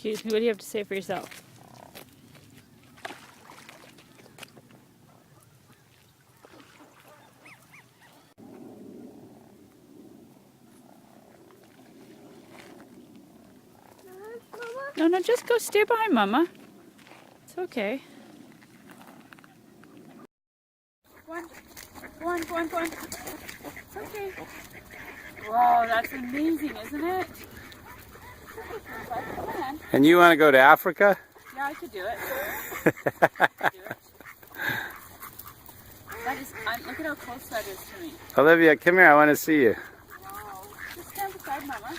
Excuse me, what do you have to say for yourself? No, no, just go stay behind Mama. It's okay. Go on. It's okay. Whoa, that's amazing, isn't it? And you want to go to Africa? Yeah, I could do it. That is, look at how close that is to me. Olivia, come here. I want to see you. Wow. Just stand beside Mama.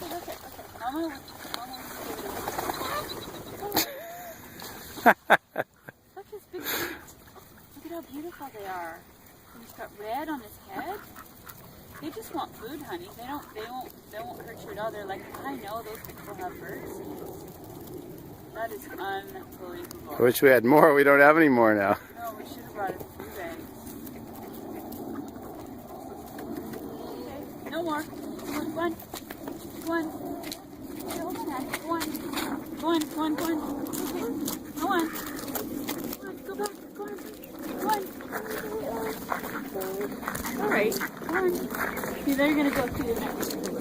Okay. Mama Look his big feet. Look at how beautiful they are. And he's got red on his head. They just want food, honey. They won't hurt you at all. They're like, I know those people have birds. That is unbelievable. I wish we had more. We don't have any more now. No, we should have brought a few bags. Okay, no more. Come on. Okay, hold on, Anne. Go on. Okay, go on. Come on, go back. Go on. All right, come on. Okay, they're gonna go through the next.